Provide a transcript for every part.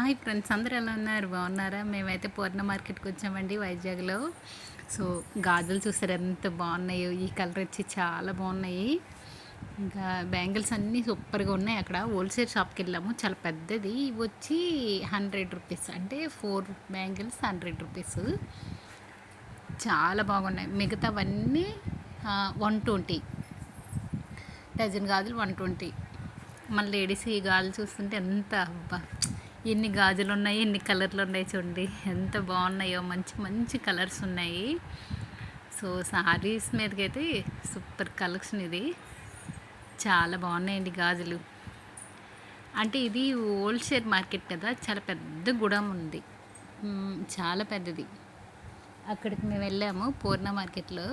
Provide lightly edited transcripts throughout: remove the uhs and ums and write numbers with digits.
Hi friends, అందరూ ఎలా ఉన్నారు? బాగున్నారా? మేమైతే పూర్ణ మార్కెట్కి వచ్చామండి వైజాగ్లో. సో గాజులు చూసారు ఎంత బాగున్నాయో. ఈ కలర్ వచ్చి చాలా బాగున్నాయి. ఇంకా బ్యాంగిల్స్ అన్నీ సూపర్గా ఉన్నాయి. అక్కడ హోల్సేల్ షాప్కి వెళ్ళాము, చాలా పెద్దది. ఇవి వచ్చి 100 రూపీస్, అంటే 4 బ్యాంగిల్స్ 100 రూపీస్. చాలా బాగున్నాయి. మిగతావన్నీ 120. డజన్ గాజులు 120. మన లేడీస్ ఈ గాజులు చూస్తుంటే ఎంత అబ్బా, ఎన్ని గాజులు ఉన్నాయి, ఎన్ని కలర్లు ఉన్నాయి చూడండి, ఎంత బాగున్నాయో. మంచి మంచి కలర్స్ ఉన్నాయి. సో సారీస్ మీదకైతే సూపర్ కలెక్షన్ ఇది. చాలా బాగున్నాయండి గాజులు. అంటే ఇది హోల్సేల్ మార్కెట్ కదా, చాలా పెద్ద గుడం ఉంది, చాలా పెద్దది. అక్కడికి మేము వెళ్ళాము పూర్ణ మార్కెట్లో.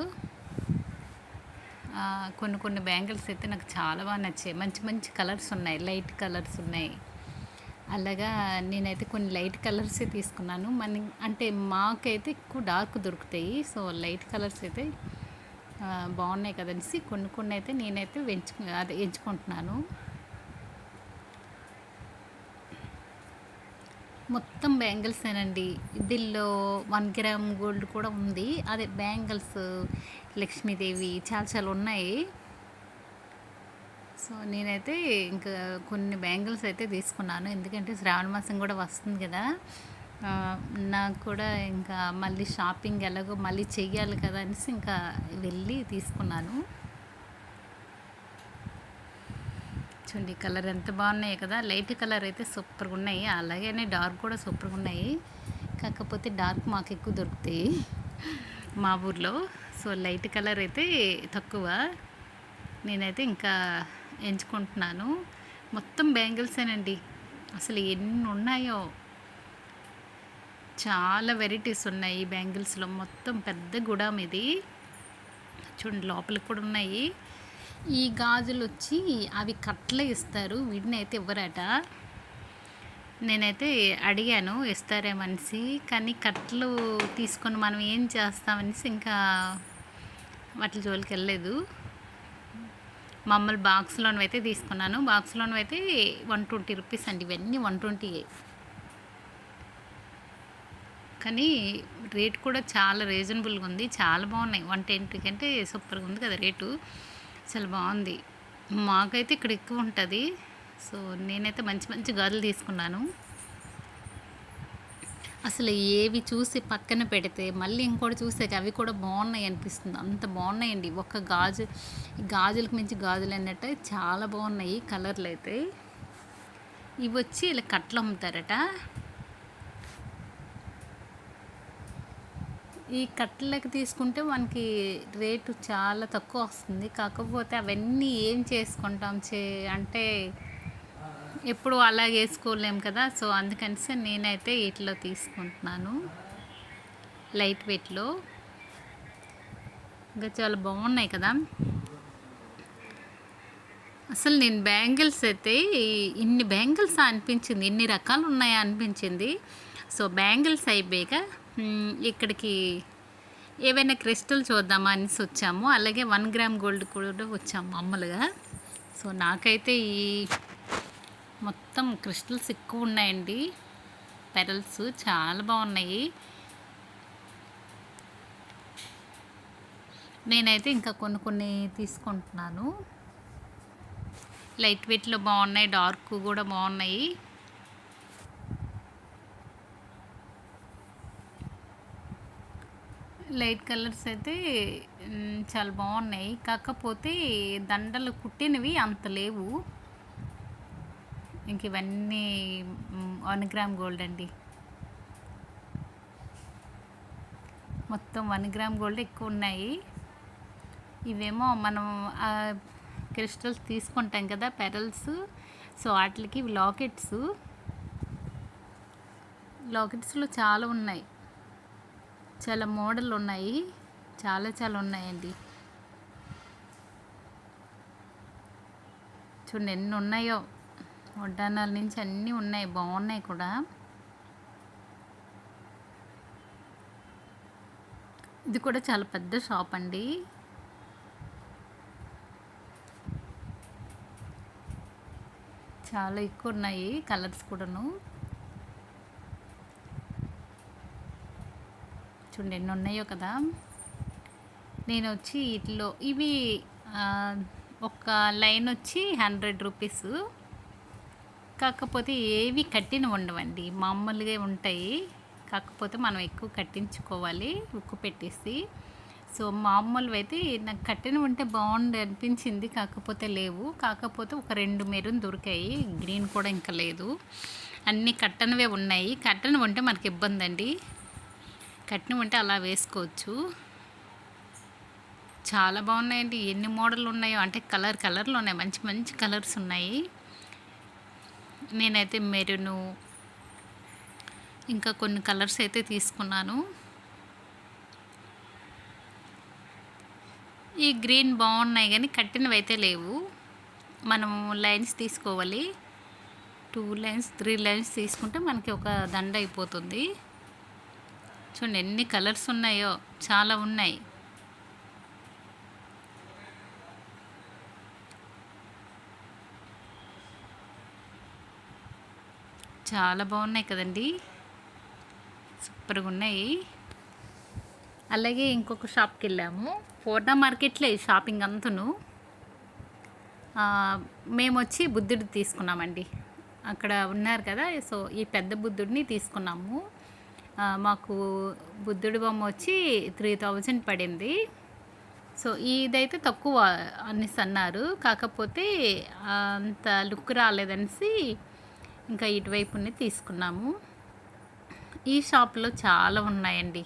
కొన్ని కొన్ని బ్యాంగిల్స్ అయితే నాకు చాలా బాగా నచ్చాయి. మంచి మంచి కలర్స్ ఉన్నాయి, లైట్ కలర్స్ ఉన్నాయి. అలాగా నేనైతే కొన్ని లైట్ కలర్సే తీసుకున్నాను. అంటే మాకైతే ఎక్కువ డార్క్ దొరుకుతాయి. సో లైట్ కలర్స్ అయితే బాగున్నాయి కదనేసి కొన్ని కొన్ని అయితే నేనైతే ఎంచుకుంటున్నాను. మొత్తం బ్యాంగిల్సేనండి. దీనిలో 1 గ్రామ్ గోల్డ్ కూడా ఉంది. అదే బ్యాంగిల్స్, లక్ష్మీదేవి చాలా చాలా ఉన్నాయి. సో నేనైతే ఇంకా కొన్ని బ్యాంగిల్స్ అయితే తీసుకున్నాను, ఎందుకంటే శ్రావణ మాసం కూడా వస్తుంది కదా. నాకు కూడా ఇంకా మళ్ళీ షాపింగ్ ఎలాగో మళ్ళీ చెయ్యాలి కదా అనేసి ఇంకా వెళ్ళి తీసుకున్నాను. చూడండి కలర్ ఎంత బాగున్నాయి కదా. లైట్ కలర్ అయితే సూపర్గా ఉన్నాయి, అలాగే డార్క్ కూడా సూపర్గా ఉన్నాయి. కాకపోతే డార్క్ మాకు ఎక్కువ దొరుకుతాయి మా ఊర్లో. సో లైట్ కలర్ అయితే తక్కువ. నేనైతే ఇంకా ఎంచుకుంటున్నాను. మొత్తం బ్యాంగిల్సేనండి, అసలు ఎన్ని ఉన్నాయో. చాలా వెరైటీస్ ఉన్నాయి ఈ బ్యాంగిల్స్లో. మొత్తం పెద్ద గుడాం ఇది. చూడండి లోపలికి కూడా ఉన్నాయి. ఈ గాజులు వచ్చి అవి కట్లే ఇస్తారు, వీటిని అయితే ఇవ్వరట. నేనైతే అడిగాను ఇస్తారేమనిసి, కానీ కట్లు తీసుకొని మనం ఏం చేస్తామనేసి ఇంకా వాటి జోలికి వెళ్ళలేదు. మామూలు బాక్స్లోనవి అయితే తీసుకున్నాను. బాక్స్లోనవి అయితే 120 రూపీస్ అండి. ఇవన్నీ 120. కానీ రేట్ కూడా చాలా రీజనబుల్గా ఉంది, చాలా బాగున్నాయి. 110 కంటే సూపర్గా ఉంది కదా రేటు, చాలా బాగుంది. మాకైతే ఇక్కడ ఎక్కువ ఉంటుంది. సో నేనైతే మంచి మంచి గాజులు తీసుకున్నాను. అసలు ఏవి చూసి పక్కన పెడితే మళ్ళీ ఇంకోటి చూసాక అవి కూడా బాగున్నాయి అనిపిస్తుంది, అంత బాగున్నాయండి. ఒక గాజులకు మించి గాజులు అన్నట్టు చాలా బాగున్నాయి కలర్లు అయితే. ఇవి వచ్చి ఇలా కట్లు అమ్ముతారట. ఈ కట్లకి తీసుకుంటే మనకి రేటు చాలా తక్కువ వస్తుంది. కాకపోతే అవన్నీ ఏం చేసుకుంటాం అంటే ఎప్పుడు అలా వేసుకోలేము కదా. సో అందుకని నేనైతే వీటిలో తీసుకుంటున్నాను, లైట్ వెయిట్లో. ఇంకా చాలా బాగున్నాయి కదా. అసలు నేను బ్యాంగిల్స్ అయితే ఇన్ని బ్యాంగిల్స్ అనిపించింది, ఇన్ని రకాలు ఉన్నాయా అనిపించింది. సో బ్యాంగిల్స్ అయిపోయాక ఇక్కడికి ఏవైనా క్రిస్టల్ చూద్దామా అనేసి వచ్చాము. అలాగే 1 గ్రామ్ గోల్డ్ కూడా వచ్చాము మామూలుగా. సో నాకైతే ఈ మొత్తం క్రిస్టల్స్ ఎక్కువ ఉన్నాయండి, పెరల్స్ చాలా బాగున్నాయి. నేనైతే ఇంకా కొన్ని కొన్ని తీసుకుంటున్నాను. లైట్ వెయిట్లో బాగున్నాయి, డార్క్ కూడా బాగున్నాయి. లైట్ కలర్స్ అయితే చాలా బాగున్నాయి. కాకపోతే దండలు కుట్టినవి అంత లేవు. ఇంక ఇవన్నీ 1 గ్రామ్ గోల్డ్ అండి. మొత్తం 1 గ్రామ్ గోల్డ్ ఎక్కువ ఉన్నాయి. ఇవేమో మనం క్రిస్టల్స్ తీసుకుంటాం కదా, పెరల్స్. సో వాటికి లాకెట్స్లో చాలా ఉన్నాయి, చాలా మోడల్ ఉన్నాయి, చాలా చాలా ఉన్నాయండి. చూడండి ఎన్ని ఉన్నాయో, వడ్డానాల నుంచి అన్నీ ఉన్నాయి, బాగున్నాయి కూడా. ఇది కూడా చాలా పెద్ద షాప్ అండి. చాలా ఎక్కువ ఉన్నాయి కలర్స్ కూడాను. చూడండి ఎన్ని ఉన్నాయో కదా. నేను వచ్చి వీటిలో ఇవి ఆ, ఒక లైన్ వచ్చి 100 రూపీస్. కాకపోతే ఏవి కట్టినవి ఉండవండి, మామూలుగా ఉంటాయి. కాకపోతే మనం ఎక్కువ కట్టించుకోవాలి ఉక్కు పెట్టేసి. సో మామూలువి అయితే నాకు కట్టినవి ఉంటే బాగుండు అనిపించింది, కాకపోతే లేవు. కాకపోతే ఒక 2 మెరూన్ దొరికాయి, గ్రీన్ కూడా ఇంకా లేదు. అన్నీ కట్టనివే ఉన్నాయి. కట్టనివి ఉంటే మనకి ఇబ్బంది అండి, కట్టినవి ఉంటే అలా వేసుకోవచ్చు. చాలా బాగున్నాయండి, ఎన్ని మోడల్ ఉన్నాయో, అంటే కలర్లు ఉన్నాయి, మంచి మంచి కలర్స్ ఉన్నాయి. నేనైతే మెరూను ఇంకా కొన్ని కలర్స్ అయితే తీసుకున్నాను. ఈ గ్రీన్ బాగున్నాయి కానీ కట్టినవి అయితే లేవు. మనం లైన్స్ తీసుకోవాలి, 2 లైన్స్ 3 లైన్స్ తీసుకుంటే మనకి ఒక దండ అయిపోతుంది. చూడండి ఎన్ని కలర్స్ ఉన్నాయో, చాలా ఉన్నాయి. చాలా బాగున్నాయి కదండి, సూపర్గా ఉన్నాయి. అలాగే ఇంకొక షాప్కి వెళ్ళాము, పూర్ణ మార్కెట్లో ఈ షాపింగ్ అంతను. మేము వచ్చి బుద్ధుడు తీసుకున్నామండి, అక్కడ ఉన్నారు కదా. సో ఈ పెద్ద బుద్ధుడిని తీసుకున్నాము. మాకు బుద్ధుడి బొమ్మ వచ్చి 3000 పడింది. సో ఇదైతే తక్కువ అనేసి అన్నారు, కాకపోతే అంత లుక్ రాలేదనేసి ఇంకా ఇటువైపుని తీసుకున్నాము. ఈ షాప్లో చాలా ఉన్నాయండి,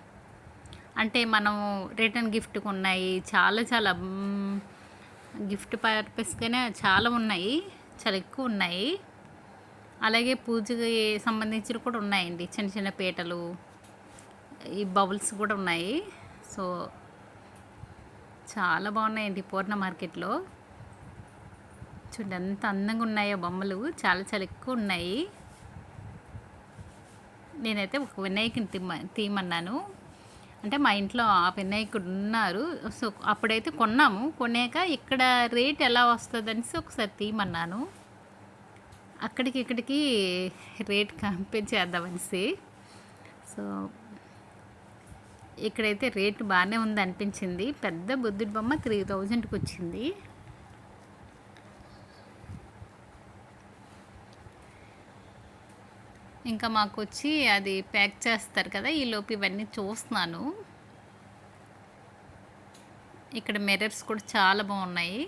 అంటే మనం రిటర్న్ గిఫ్ట్కి ఉన్నాయి, చాలా చాలా గిఫ్ట్ పర్పస్గానే చాలా ఉన్నాయి, చాలా ఎక్కువ ఉన్నాయి. అలాగే పూజకి సంబంధించినవి కూడా ఉన్నాయండి, చిన్న చిన్న పీటలు, ఈ బౌల్స్ కూడా ఉన్నాయి. సో చాలా బాగున్నాయండి పూర్ణ మార్కెట్లో. చూడండి ఎంత అందంగా ఉన్నాయో బొమ్మలు, చాలా చాలా ఎక్కువ ఉన్నాయి. నేనైతే ఒక వినాయకుని తీయమన్నాను, అంటే మా ఇంట్లో ఆ వినాయకుడు ఉన్నారు. సో అప్పుడైతే కొన్నాము, కొన్నాక ఇక్కడ రేట్ ఎలా వస్తుందనేసి ఒకసారి తీయమన్నాను. అక్కడికి ఇక్కడికి రేట్ కంపేర్ చేద్దామనేసి. సో ఇక్కడైతే రేటు బాగానే ఉంది అనిపించింది. పెద్ద బుద్ధుడి బొమ్మ 3000కి వచ్చింది. ఇంకా మాకు వచ్చి అది ప్యాక్ చేస్తారు కదా, ఈలోపు ఇవన్నీ చూస్తున్నాను. ఇక్కడ మిర్రర్స్ కూడా చాలా బాగున్నాయి.